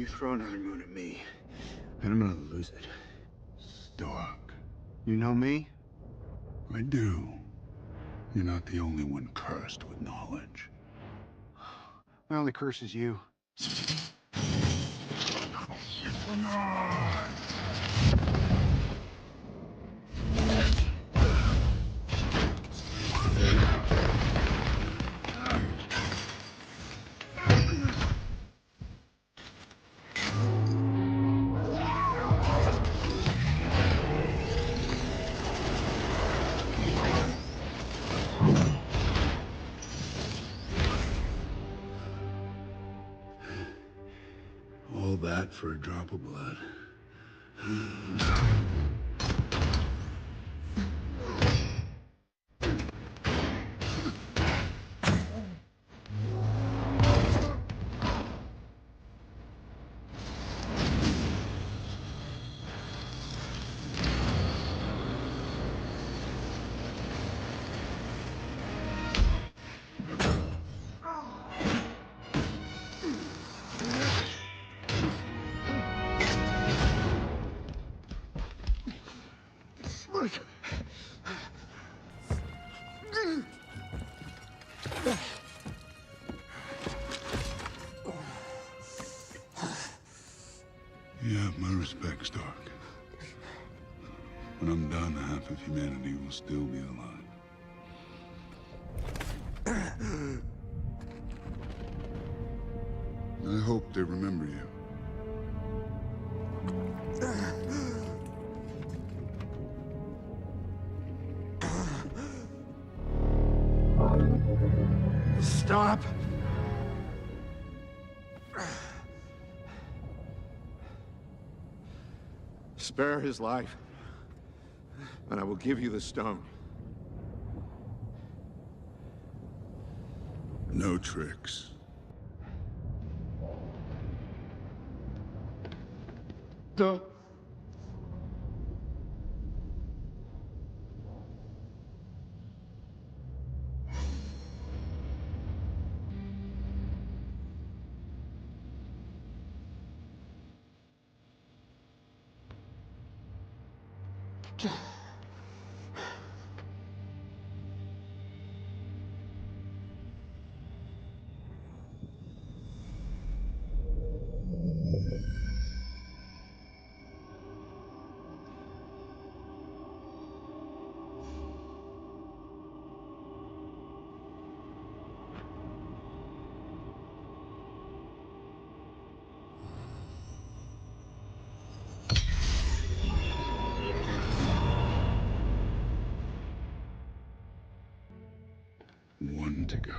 You throw another moon at me, and I'm gonna lose it. Stark. You know me? I do. You're not the only one cursed with knowledge. My only curse is you. All that for a drop of blood. You have my respect, Stark. When I'm done, half of humanity will still be alive. I hope they remember you. Stop! Spare his life, and I will give you the stone. No tricks. Duh. One to go.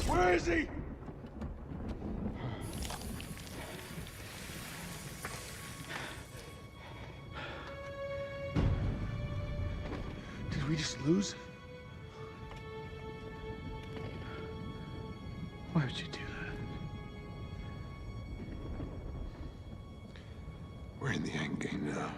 Where is he? Did we just lose? Why would you do that? We're in the end game now.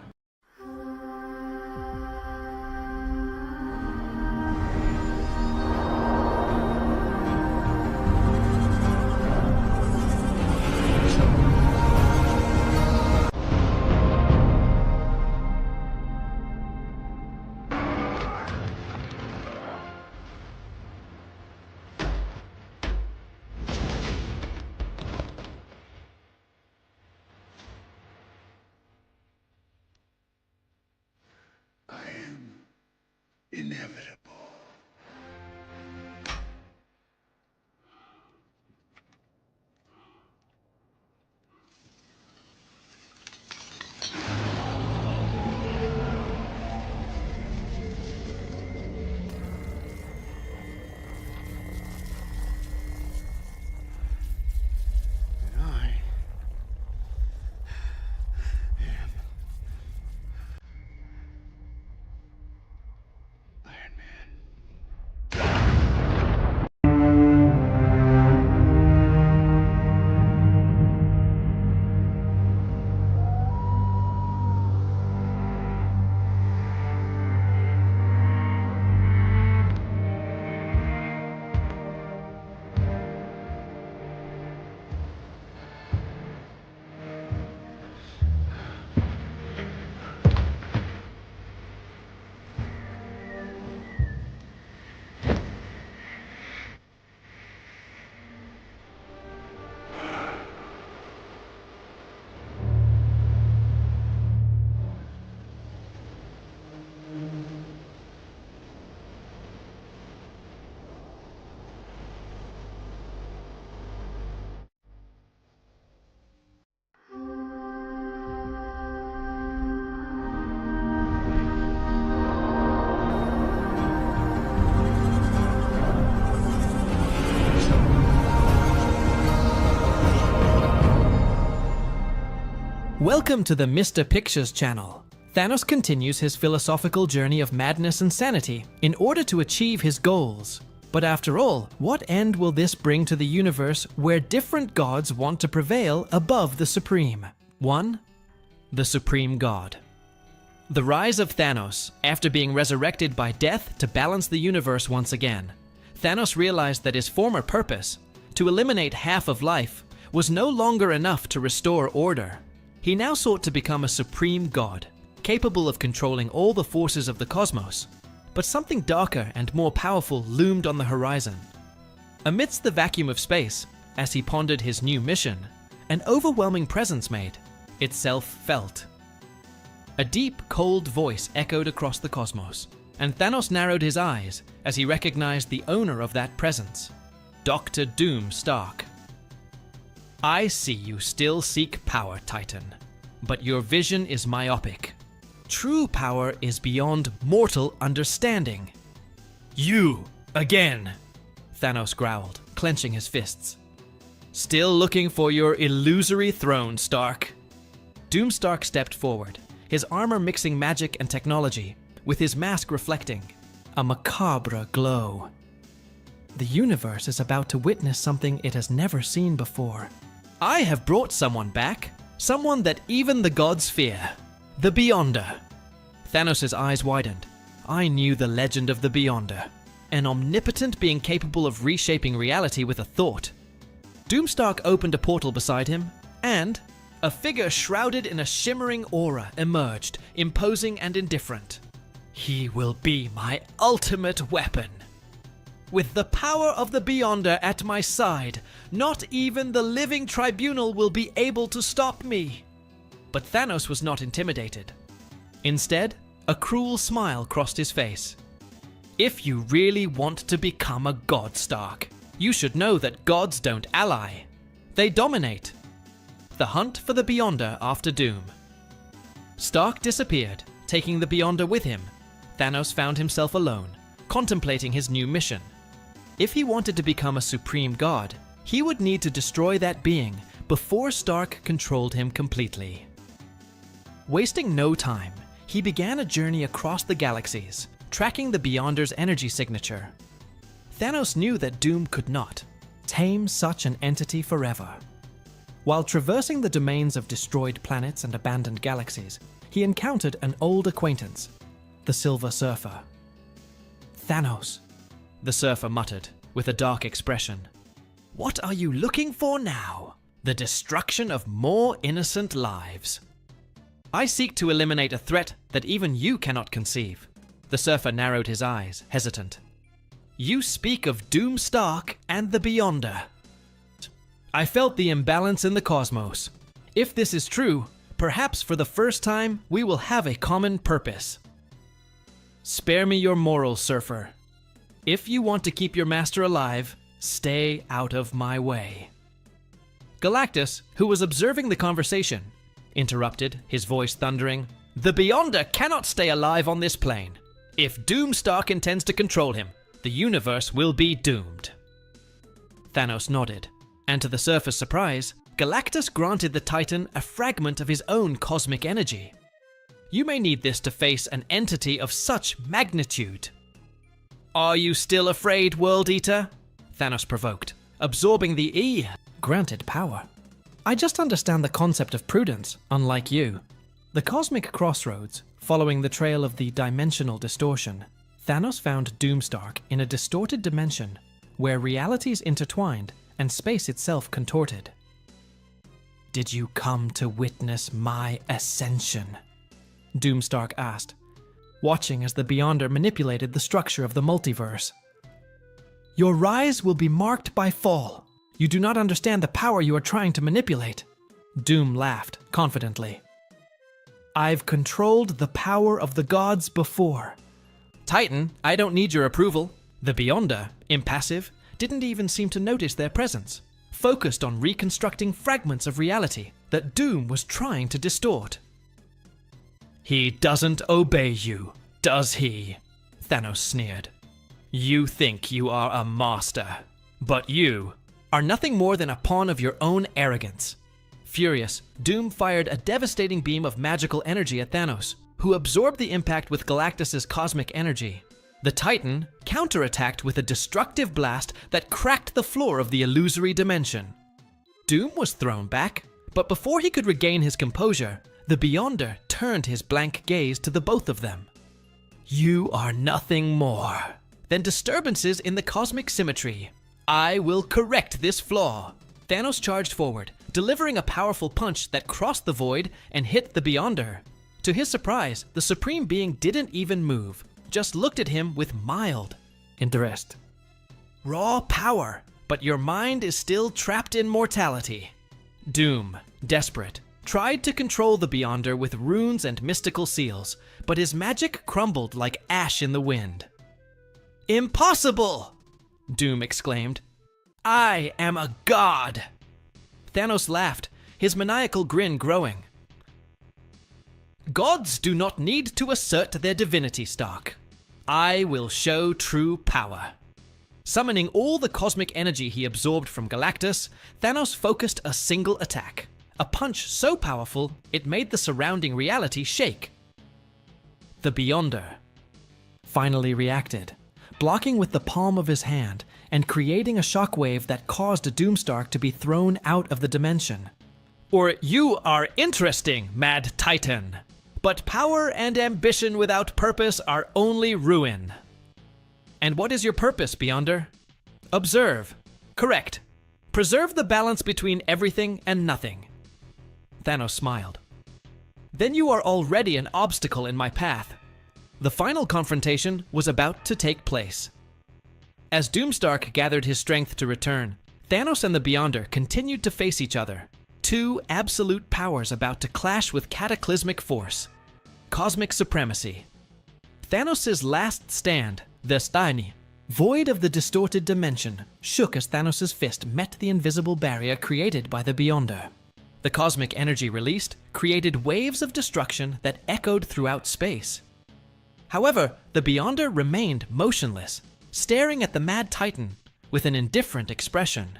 Welcome to the Mr. Pictures channel. Thanos continues his philosophical journey of madness and sanity in order to achieve his goals. But after all, what end will this bring to the universe where different gods want to prevail above the Supreme? 1. The Supreme God. The rise of Thanos, after being resurrected by death to balance the universe once again. Thanos realized that his former purpose, to eliminate half of life, was no longer enough to restore order. He now sought to become a supreme god, capable of controlling all the forces of the cosmos. But something darker and more powerful loomed on the horizon. Amidst the vacuum of space, as he pondered his new mission, an overwhelming presence made itself felt. A deep, cold voice echoed across the cosmos, and Thanos narrowed his eyes as he recognized the owner of that presence, Dr. Doomstark. I see you still seek power, Titan, but your vision is myopic. True power is beyond mortal understanding. You, again, Thanos growled, clenching his fists. Still looking for your illusory throne, Stark. Doomstark stepped forward, his armor mixing magic and technology, with his mask reflecting a macabre glow. The universe is about to witness something it has never seen before. I have brought someone back, someone that even the gods fear. The Beyonder. Thanos' eyes widened. I knew the legend of the Beyonder, an omnipotent being capable of reshaping reality with a thought. Doomstark opened a portal beside him, and a figure shrouded in a shimmering aura emerged, imposing and indifferent. He will be my ultimate weapon. With the power of the Beyonder at my side, not even the living tribunal will be able to stop me. But Thanos was not intimidated. Instead, a cruel smile crossed his face. If you really want to become a god, Stark, you should know that gods don't ally. They dominate. The hunt for the Beyonder after Doom. Stark disappeared, taking the Beyonder with him. Thanos found himself alone, contemplating his new mission. If he wanted to become a supreme god, he would need to destroy that being before Stark controlled him completely. Wasting no time, he began a journey across the galaxies, tracking the Beyonder's energy signature. Thanos knew that Doom could not tame such an entity forever. While traversing the domains of destroyed planets and abandoned galaxies, he encountered an old acquaintance, the Silver Surfer. Thanos, the Surfer muttered, with a dark expression. What are you looking for now? The destruction of more innocent lives. I seek to eliminate a threat that even you cannot conceive. The Surfer narrowed his eyes, hesitant. You speak of Doomstark and the Beyonder. I felt the imbalance in the cosmos. If this is true, perhaps for the first time we will have a common purpose. Spare me your morals, Surfer. If you want to keep your master alive, stay out of my way. Galactus, who was observing the conversation, interrupted, his voice thundering. The Beyonder cannot stay alive on this plane. If Doomstark intends to control him, the universe will be doomed. Thanos nodded, and to the Surfer's surprise, Galactus granted the Titan a fragment of his own cosmic energy. You may need this to face an entity of such magnitude. Are you still afraid, World Eater? Thanos provoked, absorbing the granted power. I just understand the concept of prudence, unlike you. The cosmic crossroads, following the trail of the dimensional distortion, Thanos found Doomstark in a distorted dimension where realities intertwined and space itself contorted. Did you come to witness my ascension? Doomstark asked, watching as the Beyonder manipulated the structure of the multiverse. Your rise will be marked by fall. You do not understand the power you are trying to manipulate. Doom laughed confidently. I've controlled the power of the gods before. Titan, I don't need your approval. The Beyonder, impassive, didn't even seem to notice their presence, focused on reconstructing fragments of reality that Doom was trying to distort. He doesn't obey you, does he? Thanos sneered. You think you are a master, but you are nothing more than a pawn of your own arrogance. Furious, Doom fired a devastating beam of magical energy at Thanos, who absorbed the impact with Galactus's cosmic energy. The Titan counterattacked with a destructive blast that cracked the floor of the illusory dimension. Doom was thrown back, but before he could regain his composure, the Beyonder turned his blank gaze to the both of them. "You are nothing more than disturbances in the cosmic symmetry. I will correct this flaw." Thanos charged forward, delivering a powerful punch that crossed the void and hit the Beyonder. To his surprise, the Supreme Being didn't even move, just looked at him with mild interest. "Raw power, but your mind is still trapped in mortality." Doom, desperate, tried to control the Beyonder with runes and mystical seals, but his magic crumbled like ash in the wind. "Impossible!" Doom exclaimed. "I am a god!" Thanos laughed, his maniacal grin growing. "Gods do not need to assert their divinity, Stark. I will show true power." Summoning all the cosmic energy he absorbed from Galactus, Thanos focused a single attack. A punch so powerful, it made the surrounding reality shake. The Beyonder finally reacted, blocking with the palm of his hand and creating a shockwave that caused Doomstark to be thrown out of the dimension. "Or you are interesting, Mad Titan. But power and ambition without purpose are only ruin." "And what is your purpose, Beyonder?" "Observe. Correct. Preserve the balance between everything and nothing." Thanos smiled. "Then you are already an obstacle in my path." The final confrontation was about to take place. As Doomstark gathered his strength to return, Thanos and the Beyonder continued to face each other. Two absolute powers about to clash with cataclysmic force. Cosmic supremacy. Thanos' last stand, the Steini, void of the distorted dimension, shook as Thanos' fist met the invisible barrier created by the Beyonder. The cosmic energy released created waves of destruction that echoed throughout space. However, the Beyonder remained motionless, staring at the Mad Titan with an indifferent expression.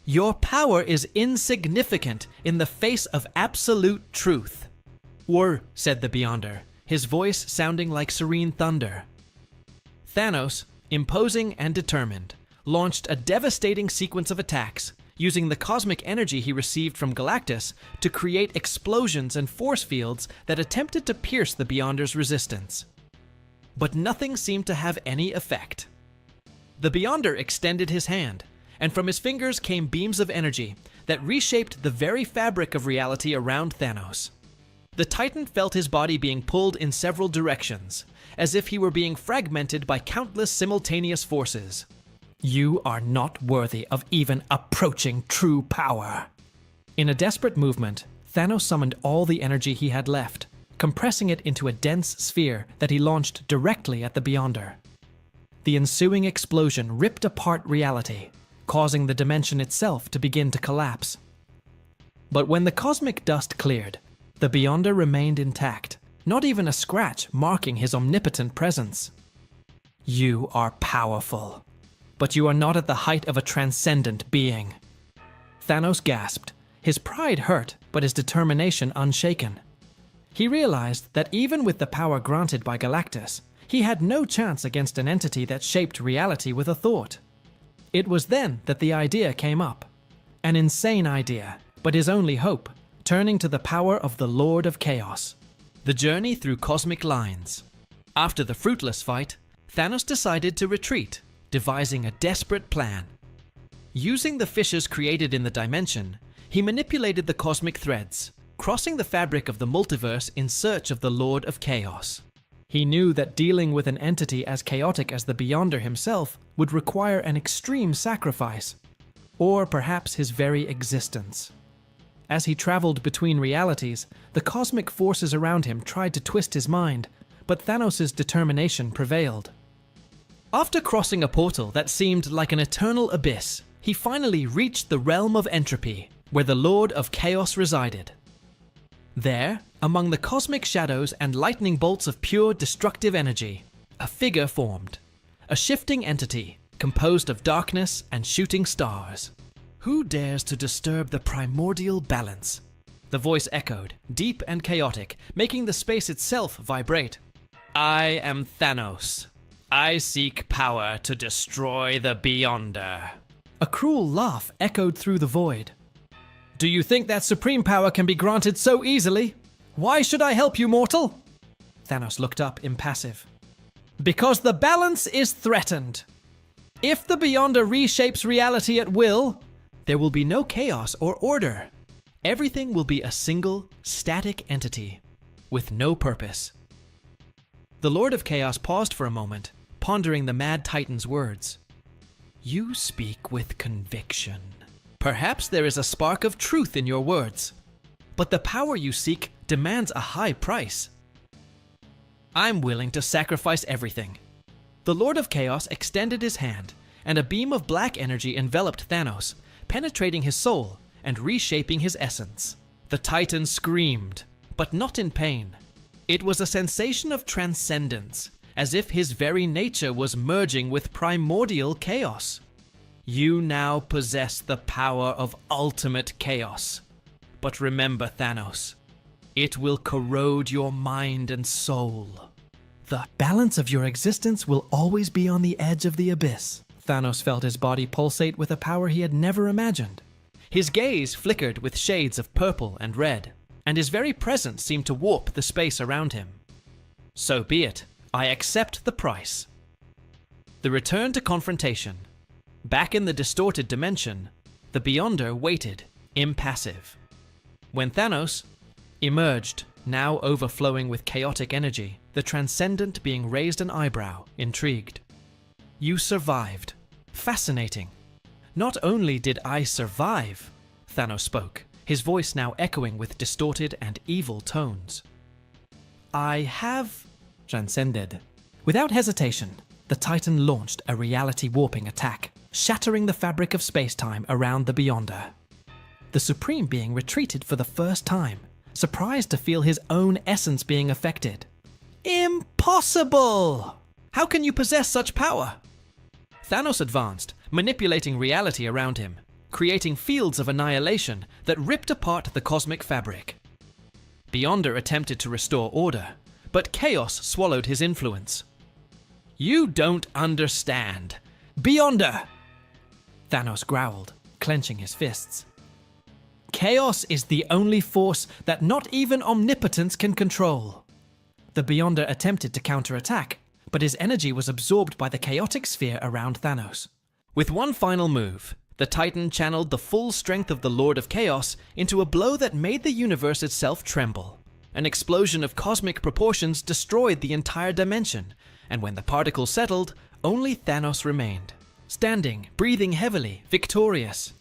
"Your power is insignificant in the face of absolute truth." "War," said the Beyonder, his voice sounding like serene thunder. Thanos, imposing and determined, launched a devastating sequence of attacks, using the cosmic energy he received from Galactus to create explosions and force fields that attempted to pierce the Beyonder's resistance. But nothing seemed to have any effect. The Beyonder extended his hand, and from his fingers came beams of energy that reshaped the very fabric of reality around Thanos. The Titan felt his body being pulled in several directions, as if he were being fragmented by countless simultaneous forces. "You are not worthy of even approaching true power." In a desperate movement, Thanos summoned all the energy he had left, compressing it into a dense sphere that he launched directly at the Beyonder. The ensuing explosion ripped apart reality, causing the dimension itself to begin to collapse. But when the cosmic dust cleared, the Beyonder remained intact, not even a scratch marking his omnipotent presence. "You are powerful, but you are not at the height of a transcendent being." Thanos gasped, his pride hurt, but his determination unshaken. He realized that even with the power granted by Galactus, he had no chance against an entity that shaped reality with a thought. It was then that the idea came up. An insane idea, but his only hope, turning to the power of the Lord of Chaos. The journey through cosmic lines. After the fruitless fight, Thanos decided to retreat, devising a desperate plan. Using the fissures created in the dimension, he manipulated the cosmic threads, crossing the fabric of the multiverse in search of the Lord of Chaos. He knew that dealing with an entity as chaotic as the Beyonder himself would require an extreme sacrifice, or perhaps his very existence. As he traveled between realities, the cosmic forces around him tried to twist his mind, but Thanos' determination prevailed. After crossing a portal that seemed like an eternal abyss, he finally reached the realm of entropy, where the Lord of Chaos resided. There, among the cosmic shadows and lightning bolts of pure destructive energy, a figure formed, a shifting entity composed of darkness and shooting stars. Who dares to disturb the primordial balance? The voice echoed, deep and chaotic, making the space itself vibrate. I am Thanos. I seek power to destroy the Beyonder. A cruel laugh echoed through the void. Do you think that supreme power can be granted so easily? Why should I help you, mortal? Thanos looked up, impassive. Because the balance is threatened. If the Beyonder reshapes reality at will, there will be no chaos or order. Everything will be a single, static entity, with no purpose. The Lord of Chaos paused for a moment, pondering the Mad Titan's words. You speak with conviction. Perhaps there is a spark of truth in your words, but the power you seek demands a high price. I'm willing to sacrifice everything. The Lord of Chaos extended his hand, and a beam of black energy enveloped Thanos, penetrating his soul and reshaping his essence. The Titan screamed, but not in pain. It was a sensation of transcendence, as if his very nature was merging with primordial chaos. You now possess the power of ultimate chaos. But remember, Thanos, it will corrode your mind and soul. The balance of your existence will always be on the edge of the abyss. Thanos felt his body pulsate with a power he had never imagined. His gaze flickered with shades of purple and red, and his very presence seemed to warp the space around him. So be it. I accept the price. The return to confrontation. Back in the distorted dimension, the Beyonder waited, impassive. When Thanos emerged, now overflowing with chaotic energy, the Transcendent being raised an eyebrow, intrigued. You survived. Fascinating. Not only did I survive, Thanos spoke, his voice now echoing with distorted and evil tones. I have transcended. Without hesitation, the Titan launched a reality-warping attack, shattering the fabric of space-time around the Beyonder. The Supreme Being retreated for the first time, surprised to feel his own essence being affected. Impossible! How can you possess such power? Thanos advanced, manipulating reality around him, creating fields of annihilation that ripped apart the cosmic fabric. Beyonder attempted to restore order, but chaos swallowed his influence. You don't understand. Beyonder! Thanos growled, clenching his fists. Chaos is the only force that not even omnipotence can control. The Beyonder attempted to counterattack, but his energy was absorbed by the chaotic sphere around Thanos. With one final move, the Titan channeled the full strength of the Lord of Chaos into a blow that made the universe itself tremble. An explosion of cosmic proportions destroyed the entire dimension, and when the particles settled, only Thanos remained, standing, breathing heavily, victorious.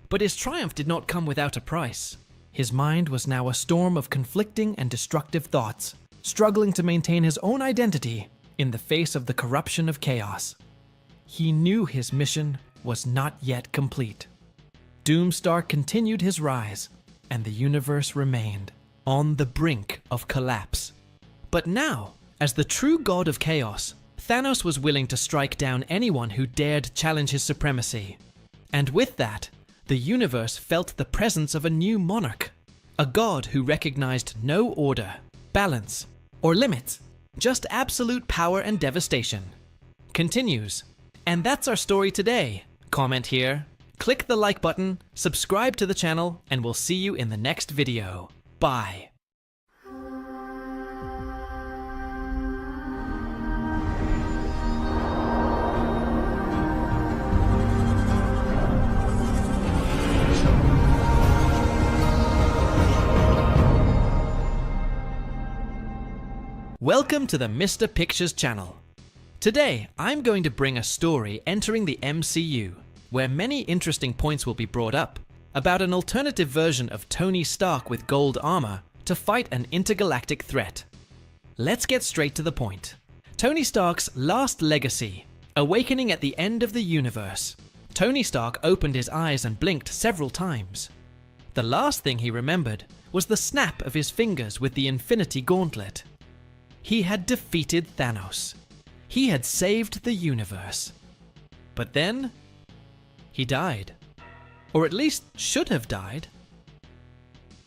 But his triumph did not come without a price. His mind was now a storm of conflicting and destructive thoughts, struggling to maintain his own identity in the face of the corruption of chaos. He knew his mission was not yet complete. Doomstark continued his rise, and the universe remained on the brink of collapse. But now, as the true god of chaos, Thanos was willing to strike down anyone who dared challenge his supremacy. And with that, the universe felt the presence of a new monarch, a god who recognized no order, balance, or limits, just absolute power and devastation. Continues. And that's our story today. Comment here, click the like button, subscribe to the channel, and we'll see you in the next video. Bye. Welcome to the Mr. Pictures channel. Today, I'm going to bring a story entering the MCU, where many interesting points will be brought up, about an alternative version of Tony Stark with gold armor to fight an intergalactic threat. Let's get straight to the point. Tony Stark's last legacy, awakening at the end of the universe. Tony Stark opened his eyes and blinked several times. The last thing he remembered was the snap of his fingers with the Infinity Gauntlet. He had defeated Thanos. He had saved the universe. But then, he died. Or at least should have died.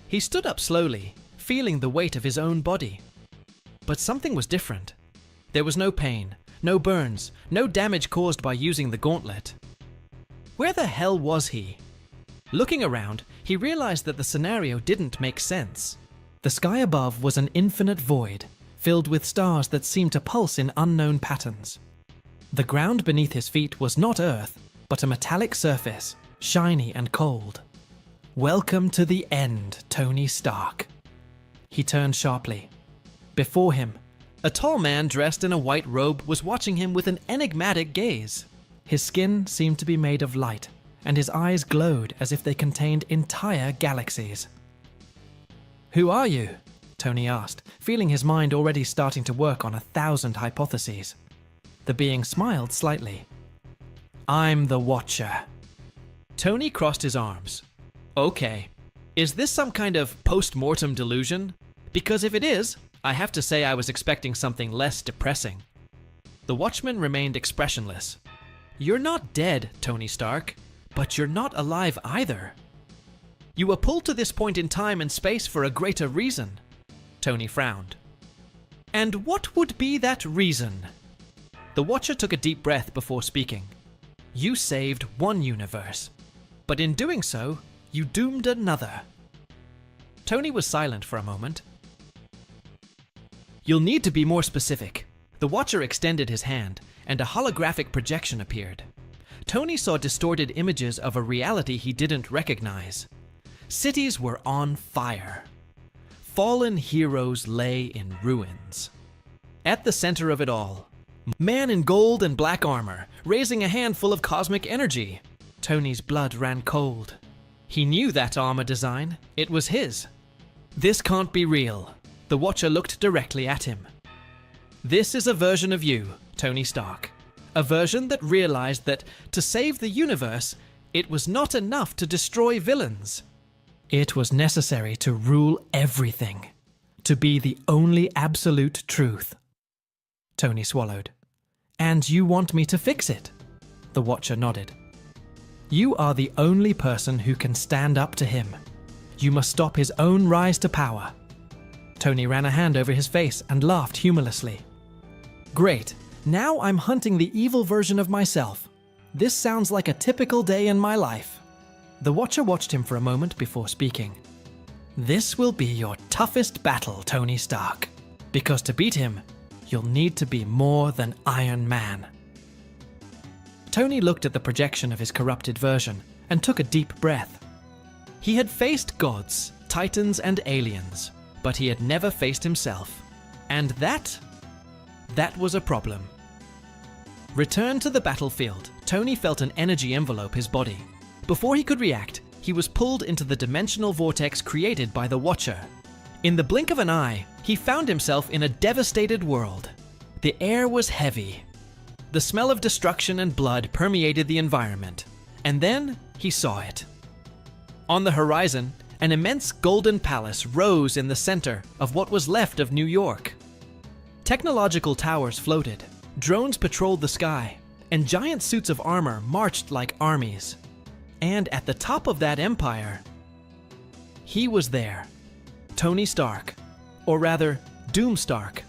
He stood up slowly, feeling the weight of his own body. But something was different. There was no pain, no burns, no damage caused by using the gauntlet. Where the hell was he? Looking around, he realized that the scenario didn't make sense. The sky above was an infinite void, filled with stars that seemed to pulse in unknown patterns. The ground beneath his feet was not Earth, but a metallic surface, shiny and cold. Welcome to the end, Tony Stark. He turned sharply. Before him, a tall man dressed in a white robe was watching him with an enigmatic gaze. His skin seemed to be made of light, and his eyes glowed as if they contained entire galaxies. "Who are you?" Tony asked, feeling his mind already starting to work on 1,000 hypotheses. The being smiled slightly. "I'm the Watcher." Tony crossed his arms. "Okay, is this some kind of post-mortem delusion? Because if it is, I have to say I was expecting something less depressing." The Watchman remained expressionless. "You're not dead, Tony Stark, but you're not alive either. You were pulled to this point in time and space for a greater reason." Tony frowned. "And what would be that reason?" The Watcher took a deep breath before speaking. "You saved one universe, but in doing so, you doomed another." Tony was silent for a moment. "You'll need to be more specific." The Watcher extended his hand, and a holographic projection appeared. Tony saw distorted images of a reality he didn't recognize. Cities were on fire. Fallen heroes lay in ruins. At the center of it all, man in gold and black armor, raising a handful of cosmic energy. Tony's blood ran cold. He knew that armor design. It was his. "This can't be real." The Watcher looked directly at him. "This is a version of you, Tony Stark. A version that realized that to save the universe, it was not enough to destroy villains. It was necessary to rule everything, to be the only absolute truth." Tony swallowed. "And you want me to fix it?" The Watcher nodded. "You are the only person who can stand up to him. You must stop his own rise to power." Tony ran a hand over his face and laughed humorlessly. "Great, now I'm hunting the evil version of myself. This sounds like a typical day in my life." The Watcher watched him for a moment before speaking. "This will be your toughest battle, Tony Stark, because to beat him, you'll need to be more than Iron Man." Tony looked at the projection of his corrupted version and took a deep breath. He had faced gods, titans, and aliens, but he had never faced himself. And that was a problem. Returned to the battlefield, Tony felt an energy envelope his body. Before he could react, he was pulled into the dimensional vortex created by the Watcher. In the blink of an eye, he found himself in a devastated world. The air was heavy. The smell of destruction and blood permeated the environment. And then he saw it. On the horizon, an immense golden palace rose in the center of what was left of New York. Technological towers floated, drones patrolled the sky, and giant suits of armor marched like armies. And at the top of that empire, he was there. Tony Stark, or rather, Doomstark.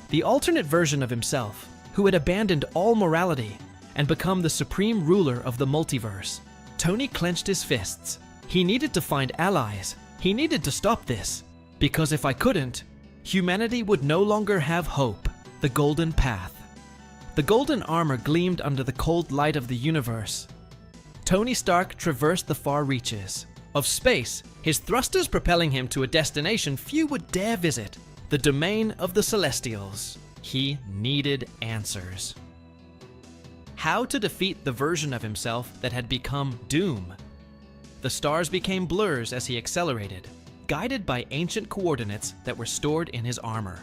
The alternate version of himself, who had abandoned all morality and become the supreme ruler of the multiverse. Tony clenched his fists. He needed to find allies. He needed to stop this. Because if I couldn't, humanity would no longer have hope. The golden path. The golden armor gleamed under the cold light of the universe. Tony Stark traversed the far reaches of space, his thrusters propelling him to a destination few would dare visit, the domain of the Celestials. He needed answers. How to defeat the version of himself that had become Doom? The stars became blurs as he accelerated, guided by ancient coordinates that were stored in his armor.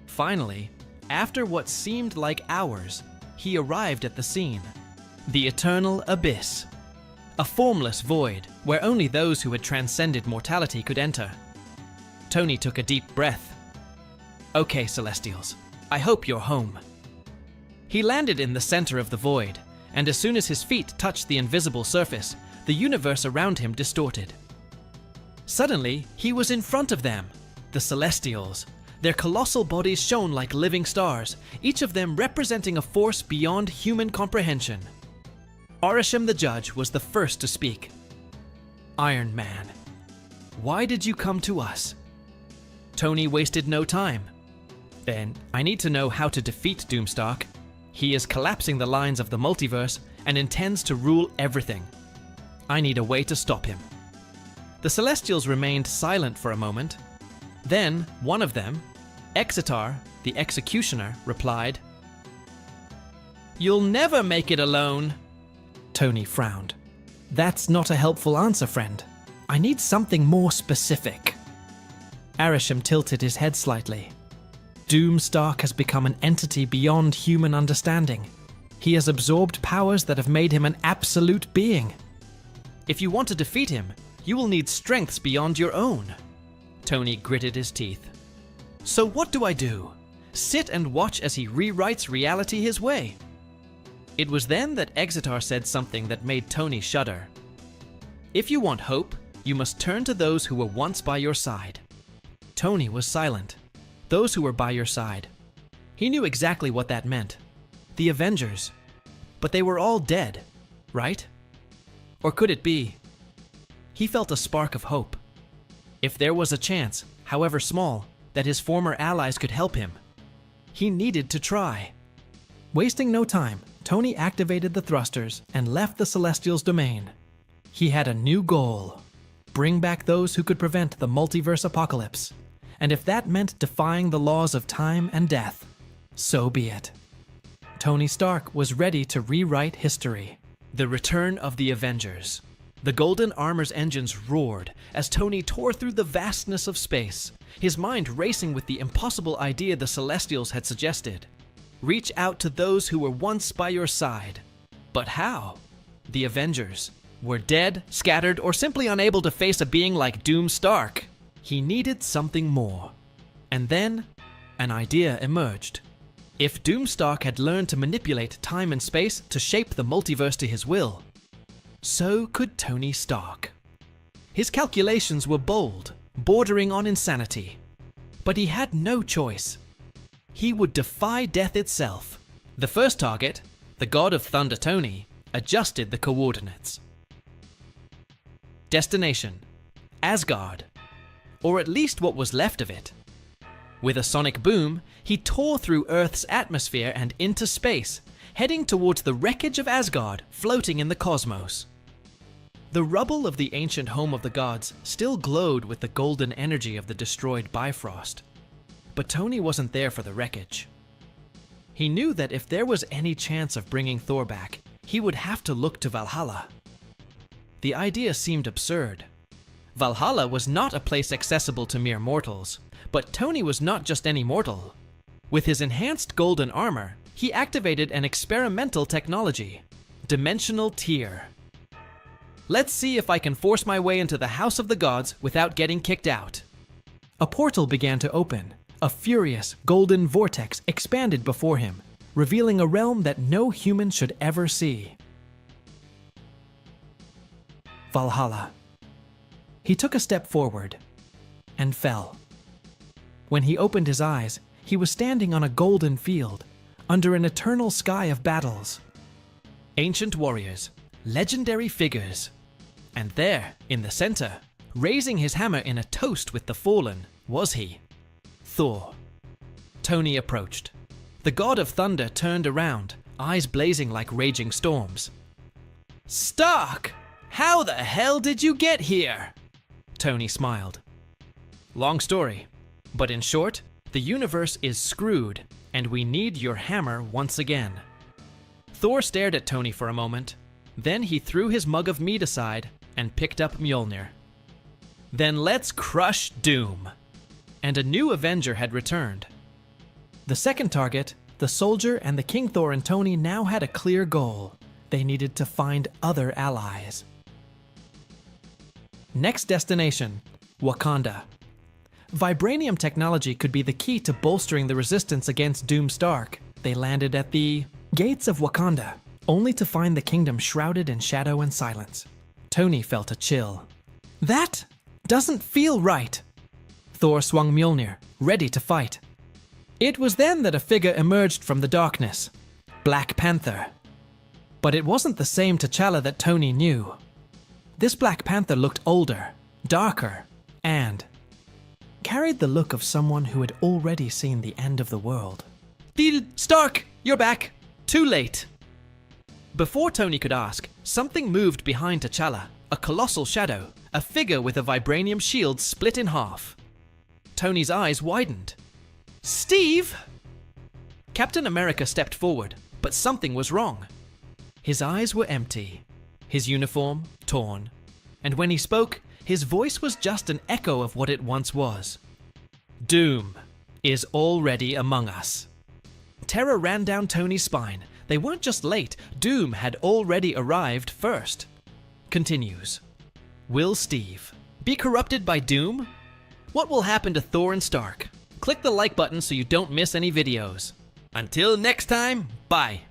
Finally, after what seemed like hours, he arrived at the scene. The eternal abyss. A formless void where only those who had transcended mortality could enter. Tony took a deep breath. "Okay, Celestials, I hope you're home." He landed in the center of the void, and as soon as his feet touched the invisible surface, the universe around him distorted. Suddenly, he was in front of them, the Celestials. Their colossal bodies shone like living stars, each of them representing a force beyond human comprehension. Arishem the Judge was the first to speak. Iron Man, why did you come to us? Tony wasted no time. Then, I need to know how to defeat Doomstark. He is collapsing the lines of the multiverse and intends to rule everything. I need a way to stop him. The Celestials remained silent for a moment. Then, one of them, Exitar, the Executioner, replied, "You'll never make it alone." Tony frowned. "That's not a helpful answer, friend. I need something more specific." Arishem tilted his head slightly. Doomstark has become an entity beyond human understanding. He has absorbed powers that have made him an absolute being. If you want to defeat him, you will need strengths beyond your own. Tony gritted his teeth. So what do I do? Sit and watch as he rewrites reality his way? It was then that Exitar said something that made Tony shudder. If you want hope, you must turn to those who were once by your side. Tony was silent. Those who were by your side. He knew exactly what that meant. The Avengers. But they were all dead, right? Or could it be? He felt a spark of hope. If there was a chance, however small, that his former allies could help him, he needed to try. Wasting no time, Tony activated the thrusters and left the Celestials' domain. He had a new goal: bring back those who could prevent the multiverse apocalypse. And if that meant defying the laws of time and death, so be it. Tony Stark was ready to rewrite history. The return of the Avengers. The Golden Armor's engines roared as Tony tore through the vastness of space, his mind racing with the impossible idea the Celestials had suggested. Reach out to those who were once by your side. But how? The Avengers were dead, scattered, or simply unable to face a being like Doomstark. He needed something more. And then, an idea emerged. If Doomstark had learned to manipulate time and space to shape the multiverse to his will, so could Tony Stark. His calculations were bold, bordering on insanity. But he had no choice. He would defy death itself. The first target, the God of Thunder Tony, adjusted the coordinates. Destination: Asgard. Or at least what was left of it. With a sonic boom, he tore through Earth's atmosphere and into space, heading towards the wreckage of Asgard floating in the cosmos. The rubble of the ancient home of the gods still glowed with the golden energy of the destroyed Bifrost. But Tony wasn't there for the wreckage. He knew that if there was any chance of bringing Thor back, he would have to look to Valhalla. The idea seemed absurd. Valhalla was not a place accessible to mere mortals, but Tony was not just any mortal. With his enhanced golden armor, he activated an experimental technology, Dimensional Tier. Let's see if I can force my way into the House of the Gods without getting kicked out. A portal began to open. A furious, golden vortex expanded before him, revealing a realm that no human should ever see. Valhalla. He took a step forward and fell. When he opened his eyes, he was standing on a golden field, under an eternal sky of battles. Ancient warriors, legendary figures. And there, in the center, raising his hammer in a toast with the fallen, was he, Thor. Tony approached. The God of Thunder turned around, eyes blazing like raging storms. "Stark! How the hell did you get here?" Tony smiled. Long story, but in short, the universe is screwed, and we need your hammer once again. Thor stared at Tony for a moment, then he threw his mug of mead aside and picked up Mjolnir. Then let's crush Doom. And a new Avenger had returned. The second target, the soldier and the King Thor and Tony now had a clear goal. They needed to find other allies. Next destination, Wakanda. Vibranium technology could be the key to bolstering the resistance against Doomstark. They landed at the gates of Wakanda, only to find the kingdom shrouded in shadow and silence. Tony felt a chill. That doesn't feel right. Thor swung Mjolnir, ready to fight. It was then that a figure emerged from the darkness. Black Panther. But it wasn't the same T'Challa that Tony knew. This Black Panther looked older, darker, and carried the look of someone who had already seen the end of the world. Stark, you're back. Too late. Before Tony could ask, something moved behind T'Challa, a colossal shadow, a figure with a vibranium shield split in half. Tony's eyes widened. Steve! Captain America stepped forward, but something was wrong. His eyes were empty, his uniform torn, and when he spoke, his voice was just an echo of what it once was. Doom is already among us. Terror ran down Tony's spine. They weren't just late, Doom had already arrived first. Continues. Will Steve be corrupted by Doom? What will happen to Thor and Stark? Click the like button so you don't miss any videos. Until next time, bye.